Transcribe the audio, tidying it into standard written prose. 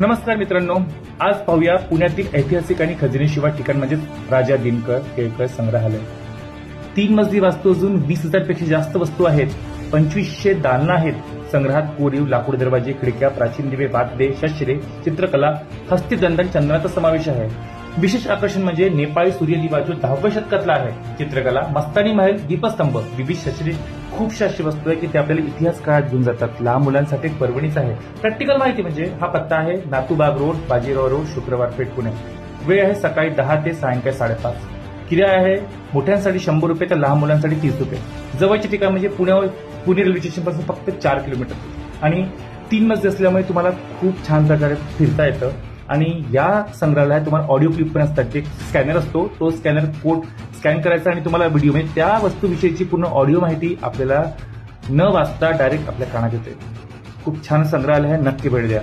नमस्कार मित्रांनो, आज पाहूया पुण्यातील ऐतिहासिक आणि खजिनेशिवाय ठिकाण म्हणजेच राजा दिनकर केळकर संग्रहालय। 3 मजली वास्तू अजून 20,000 पेक्षा जास्त वस्तू आहेत। 2500 दालनं आहेत। संग्रहात कोरीव, लाकूड दरवाजे, खिडक्या, प्राचीन दिवे, वाद्ये, शस्त्रे, चित्रकला, हस्तिदंडन, चंदनाचा समावेश आहे। विशेष आकर्षण म्हणजे नेपाळी सूर्यदिवा जो 10व्या शतकातला आहे। चित्रकला, मस्तानी महल, दीपस्तंभ, विविध शस्त्रे, खूपशा अशी वस्तू आहे की ते आपल्याला इतिहास काळात घेऊन जातात। लहान मुलांसाठी एक पर्वणीच आहे। प्रॅक्टिकल माहिती म्हणजे हा पत्ता आहे नातूबाग रोड, बाजीराव रोड, शुक्रवार पेठ, पुणे। वेळ आहे सकाळी 10 ते सायंकाळी 5:30। किराया आहे मोठ्यांसाठी 100 रुपये तर लहान मुलांसाठी 30 रुपये। जवळचे ठिकाण म्हणजे पुणे रेल्वे स्टेशन पासून फक्त 4 किलोमीटर आणि 3 मजले असल्यामुळे तुम्हाला खूप छान प्रकारे फिरता येतं। आणि या संग्रहालयात तुम्हाला ऑडिओ क्लिप पण असतात। एक स्कॅनर असतो, तो स्कॅनर कोड स्कॅन करायचा आणि तुम्हाला व्हिडिओ म्हणजे त्या वस्तूविषयीची पूर्ण ऑडिओ माहिती आपल्याला न वाचता डायरेक्ट आपल्या कानात येते। खूप छान संग्रहालय आहे, नक्की भेट द्या।